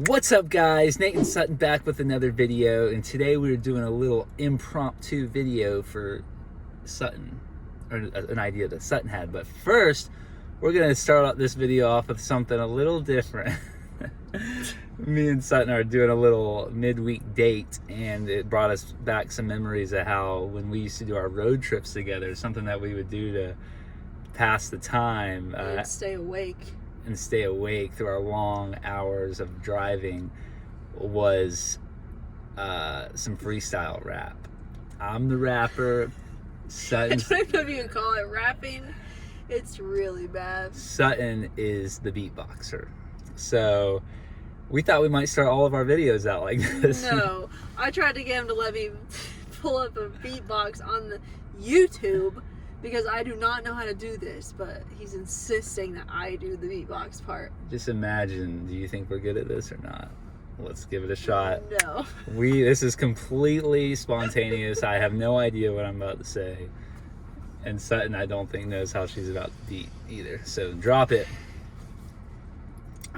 What's up, guys? Nate and Sutton back with another video, and today we're doing a little impromptu video for Sutton, or an idea that Sutton had. But first, we're gonna start out this video off with something a little different. Me and Sutton are doing a little midweek date, and it brought us back some memories of how when we used to do our road trips together, something that we would do to pass the time and stay awake through our long hours of driving was some freestyle rap. I'm the rapper. Sutton, I don't know if you can call it rapping. It's really bad. Sutton is the beatboxer. So we thought we might start all of our videos out like this. No, I tried to get him to let me pull up a beatbox on the YouTube because I do not know how to do this, but he's insisting that I do the beatbox part. Just imagine, do you think we're good at this or not? Let's give it a shot. No. This is completely spontaneous. I have no idea what I'm about to say. And Sutton, I don't think, knows how she's about to beat either. So drop it.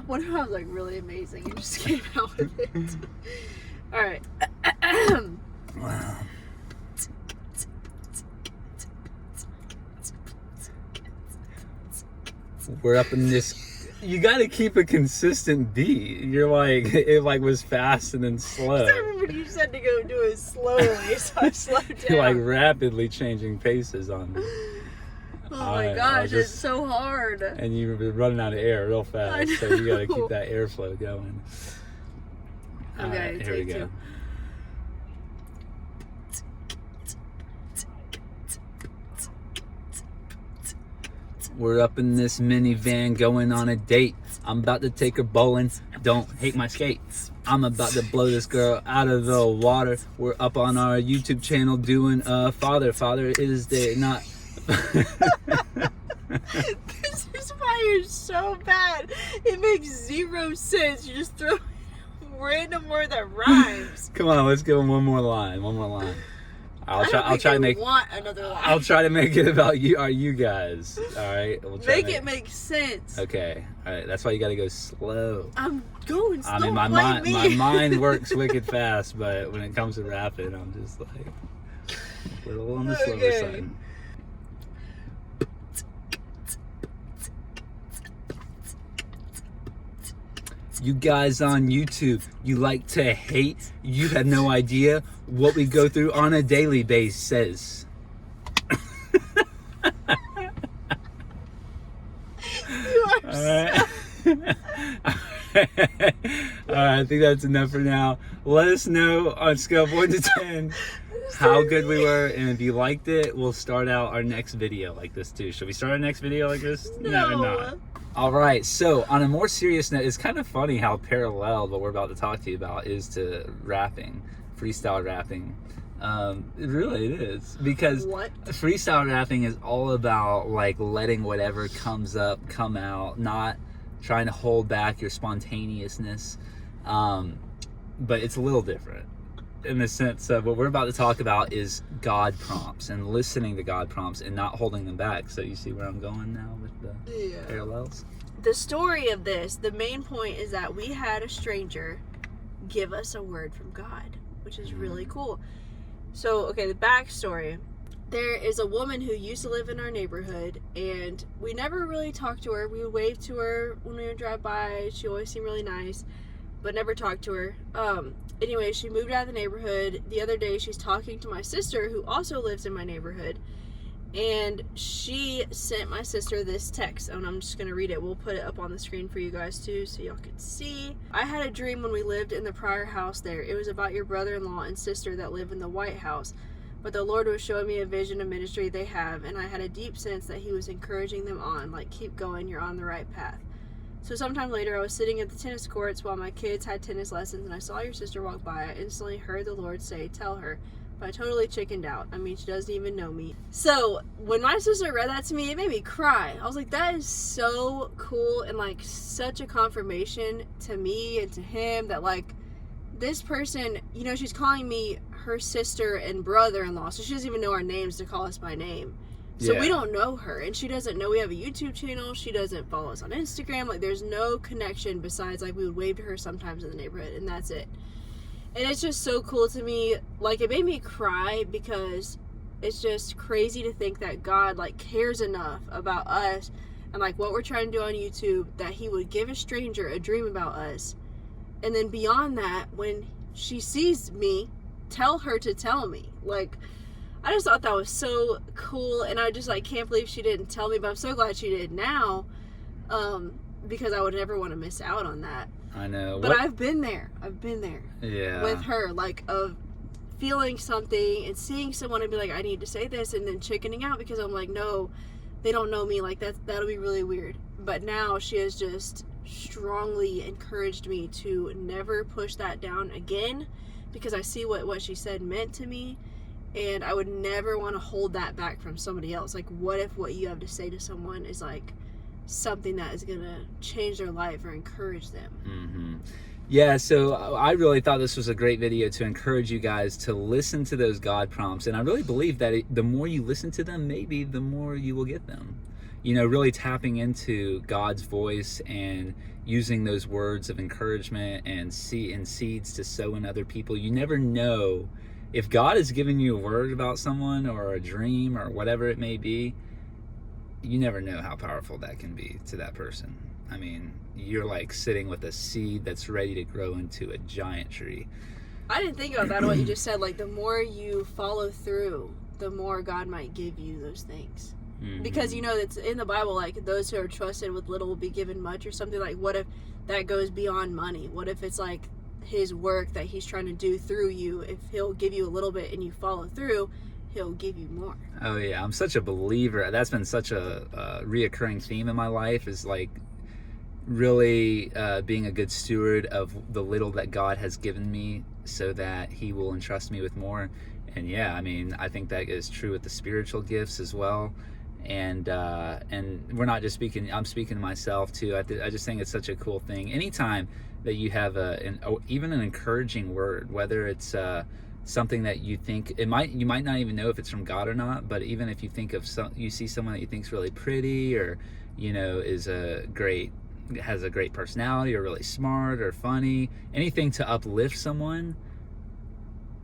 What if I was like really amazing and just came out with it? All right. Wow. We're up in this. You got to keep a consistent beat. You're like, it like was fast and then slow. I remember you said to go do it slowly, so I slowed down. You're like rapidly changing paces on me. Oh my gosh, it's so hard. And you've been running out of air real fast, so you got to keep that airflow going. Okay, here we go. Two. We're up in this minivan going on a date. I'm about to take her bowling. Don't hate my skates. I'm about to blow this girl out of the water. We're up on our YouTube channel doing Father. Father is there not. This is why you're so bad. It makes zero sense. You just throw random word that rhymes. Come on, let's give him one more line. I'll try to make. Want another line. I'll try to make it about you guys. All right. We'll try make it make sense. Okay. All right. That's why you got to go slow. I'm going slow. I mean, my mind works wicked fast, but when it comes to rapping, I'm just like a little on the slower side. You guys on YouTube, you like to hate. You have no idea what we go through on a daily basis. You are Alright, I think that's enough for now. Let us know on a scale of 1 to 10 how good we were, and if you liked it, we'll start out our next video like this too. Should we start our next video like this? No. Or not? All right, so on a more serious note, it's kind of funny how parallel what we're about to talk to you about is to rapping, freestyle rapping. It is, because freestyle rapping is all about like letting whatever comes up come out, not trying to hold back your spontaneousness. But it's a little different in the sense of what we're about to talk about is God prompts and listening to God prompts and not holding them back. So you see where I'm going now with the parallels? The story of this, the main point is that we had a stranger give us a word from God, which is really cool. So, okay, the backstory. There is a woman who used to live in our neighborhood, and we never really talked to her. We would wave to her when we would drive by. She always seemed really nice, but never talked to her. Anyway, she moved out of the neighborhood. The other day, she's talking to my sister, who also lives in my neighborhood, and she sent my sister this text, and I'm just going to read it. We'll put it up on the screen for you guys, too, so y'all can see. I had a dream when we lived in the prior house there. It was about your brother-in-law and sister that live in the White House, but the Lord was showing me a vision of ministry they have, and I had a deep sense that he was encouraging them on, like, keep going, you're on the right path. So sometime later, I was sitting at the tennis courts while my kids had tennis lessons, and I saw your sister walk by. I instantly heard the Lord say, tell her. But I totally chickened out. I mean, she doesn't even know me. So when my sister read that to me, it made me cry. I was like, that is so cool, and like such a confirmation to me and to him that like this person, you know, she's calling me her sister and brother-in-law, so she doesn't even know our names to call us by name. So we don't know her, and she doesn't know we have a YouTube channel. She doesn't follow us on Instagram. Like, there's no connection besides, like, we would wave to her sometimes in the neighborhood, and that's it. And it's just so cool to me. Like, it made me cry because it's just crazy to think that God, like, cares enough about us and, like, what we're trying to do on YouTube that he would give a stranger a dream about us. And then beyond that, when she sees me, tell her to tell me. Like, I just thought that was so cool, and I just, like, can't believe she didn't tell me, but I'm so glad she did now, because I would never want to miss out on that. I know. But I've been there. Yeah. With her, like, of feeling something and seeing someone and be like, I need to say this, and then chickening out because I'm like, no, they don't know me. Like, that'll be really weird. But now she has just strongly encouraged me to never push that down again, because I see what she said meant to me, and I would never want to hold that back from somebody else. Like, what if what you have to say to someone is, like, something that is going to change their life or encourage them? Mm-hmm. Yeah, so I really thought this was a great video to encourage you guys to listen to those God prompts. And I really believe that the more you listen to them, maybe the more you will get them. You know, really tapping into God's voice and using those words of encouragement and seeds to sow in other people. You never know if God is giving you a word about someone or a dream or whatever it may be. You never know how powerful that can be to that person. I mean, you're like sitting with a seed that's ready to grow into a giant tree. I didn't think about that, what you just said. Like, the more you follow through, the more God might give you those things. Mm-hmm. Because, you know, it's in the Bible, like, those who are trusted with little will be given much, or something. Like, what if that goes beyond money? What if it's like his work that he's trying to do through you? If he'll give you a little bit and you follow through, he'll give you more. Oh yeah, I'm such a believer. That's been such a reoccurring theme in my life, is like really being a good steward of the little that God has given me, so that he will entrust me with more. And yeah, I mean, I think that is true with the spiritual gifts as well. And we're not just speaking, I'm speaking to myself too. I just think it's such a cool thing. Anytime that you have even an encouraging word, whether it's something that you think you might not even know if it's from God or not, but even if you think of you see someone that you think is really pretty, or, you know, has a great personality, or really smart or funny, anything to uplift someone,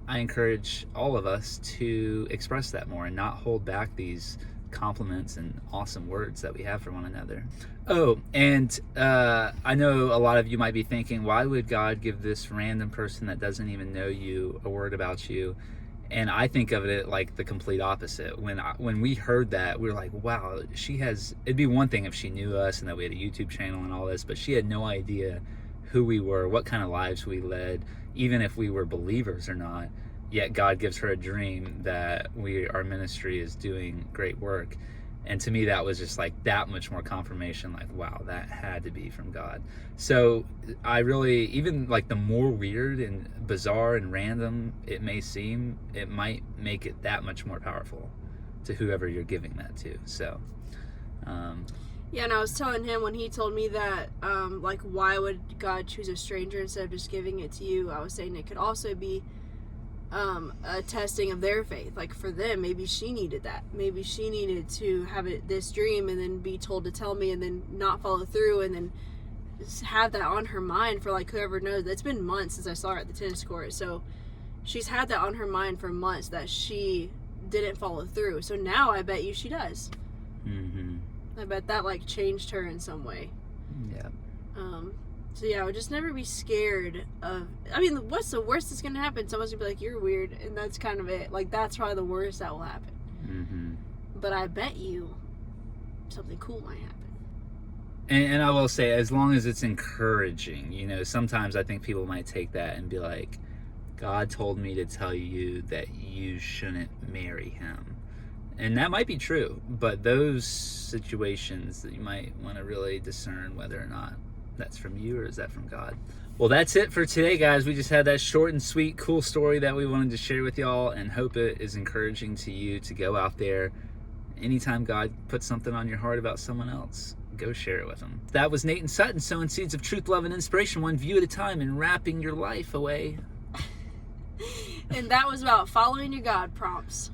I encourage all of us to express that more and not hold back these compliments and awesome words that we have for one another. Oh, and I know a lot of you might be thinking, why would God give this random person that doesn't even know you a word about you? And I think of it like the complete opposite. When we heard that, we were like, wow, it'd be one thing if she knew us and that we had a YouTube channel and all this, but she had no idea who we were, what kind of lives we led, even if we were believers or not. Yet God gives her a dream that our ministry is doing great work. And to me, that was just like that much more confirmation, like, wow, that had to be from God. So I really, even like the more weird and bizarre and random it may seem, it might make it that much more powerful to whoever you're giving that to. So yeah, and I was telling him when he told me that, like, why would God choose a stranger instead of just giving it to you? I was saying it could also be a testing of their faith. Like, for them, maybe she needed that. Maybe she needed to have this dream and then be told to tell me and then not follow through, and then just have that on her mind for, like, whoever knows. It's been months since I saw her at the tennis court, so she's had that on her mind for months that she didn't follow through. So now I bet you she does. Mm-hmm. I bet that, like, changed her in some way. Yeah. So yeah, I would just never be scared of, I mean, what's the worst that's going to happen? Someone's going to be like, you're weird, and that's kind of it. Like, that's probably the worst that will happen. Mm-hmm. But I bet you something cool might happen. And I will say, as long as it's encouraging, you know, sometimes I think people might take that and be like, God told me to tell you that you shouldn't marry him. And that might be true, but those situations that you might want to really discern whether or not that's from you or is that from God. Well, that's it for today, guys. We just had that short and sweet, cool story that we wanted to share with y'all, and hope it is encouraging to you to go out there. Anytime God puts something on your heart about someone else, go share it with them. That was Nate and Sutton, sowing seeds of truth, love, and inspiration, one view at a time, and wrapping your life away. And that was about following your God prompts.